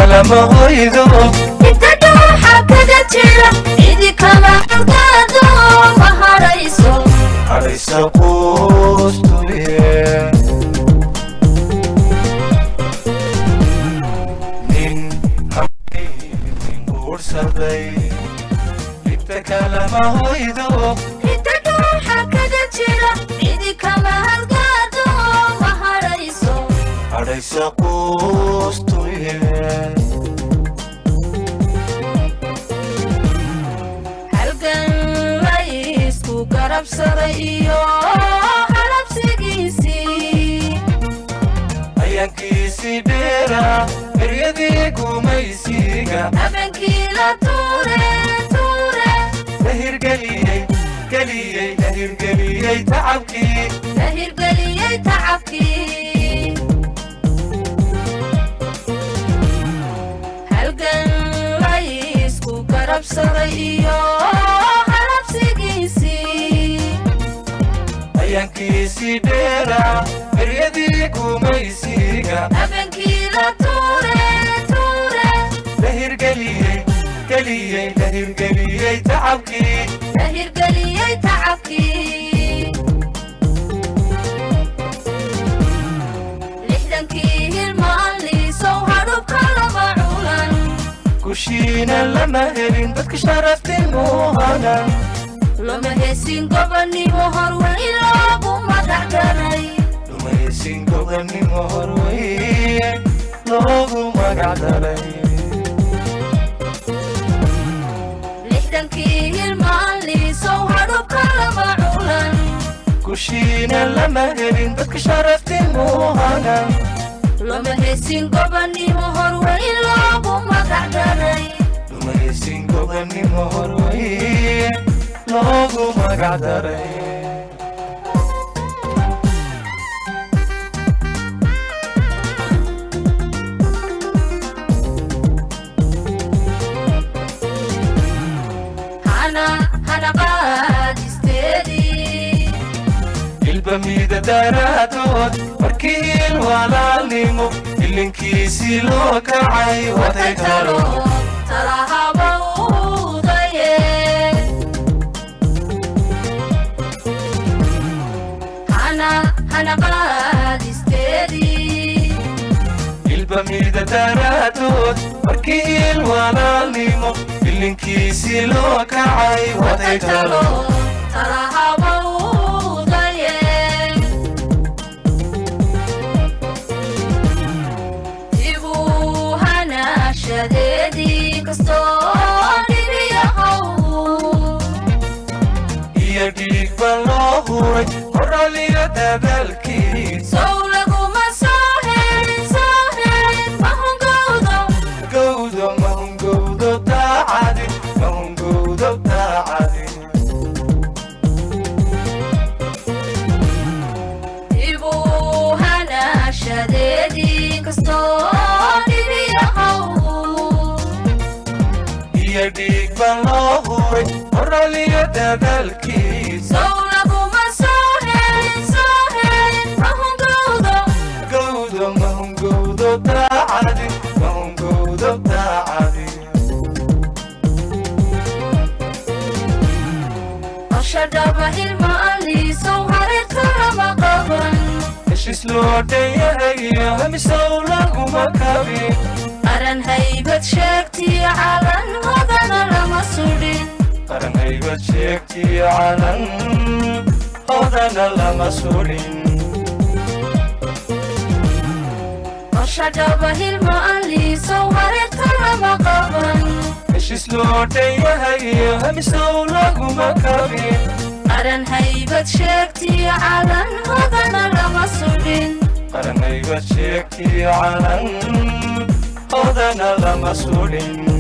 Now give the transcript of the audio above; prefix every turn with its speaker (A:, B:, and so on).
A: kalama hoydo
B: inta dhuuxa kaga jira cidi kama halgaado ma harayso
A: haraysa quustuye nin guursaday inta kalama hoydo
B: inta dhuuxa kaga jira cidi kama halgaado ma harayso
A: haraysa quustuye
B: garabsadayo halabsigiisii
A: ayaankiisii dheera eryadii gumaysiga
B: habeenkii la tuure
A: la hirgeliyey tacabkii
B: halgan laysku garabsaday iyo
A: ayaankiisii dheera eryadii gumaysiga
B: habeenkii la tuure
A: la hirgeliyey tacabkii
B: lixdankii hilmaanliisow hadhubka lama culan
A: kushiina lama helin dadka sharafti muuhanan
B: lama heesin gobonnimo horweyn loogu magacdaray lixdankii hilmaanliisow hadhubka lama culan
A: kushiina lama helin dadka sharafti muuhanan
B: lama heesin gobonnimo horweyn loogu magacdaray
A: loogu magacdaray
B: hana qaadisteedii
A: ilbamida daraadood markii ilwalaalnimo ilinkiisii loo kacay waday talo
B: talahaba udaye hana qaadisteedii
A: ilbamida daraadood markii ilwalaalnimo ilinkiisii loo kacay waday talo
B: talahaba udaye dibuu hanaashadeedii kastoo dhibiyahow
A: iyo dhiig ba loo huray horaliyo dadaalkiis
B: sow laguma soo helin
A: mahungowdo daacadi
B: dibuu hanaashadeedii kastoo dhibiyahow
A: iyo dhiig ba loo huray horaliyo dadaalkiis
B: sow laguma soo helin
A: mahungowdo daacadi
B: shadaba hilmaanliisow hareerta lama qaban
A: heshiis loo dhanyahayo hamisow laguma kabin
B: qaran haybad sheegtiyo calan hodana lama sudhin shadaba hilmaanliisow hareerta lama qaban
A: heshiis loo dhanyahayo hamisow laguma kabin
B: qaran haybad sheegtiyo calan hodana lama sudhin
A: qaran haybad sheegtiyo calan hodana lama sudhin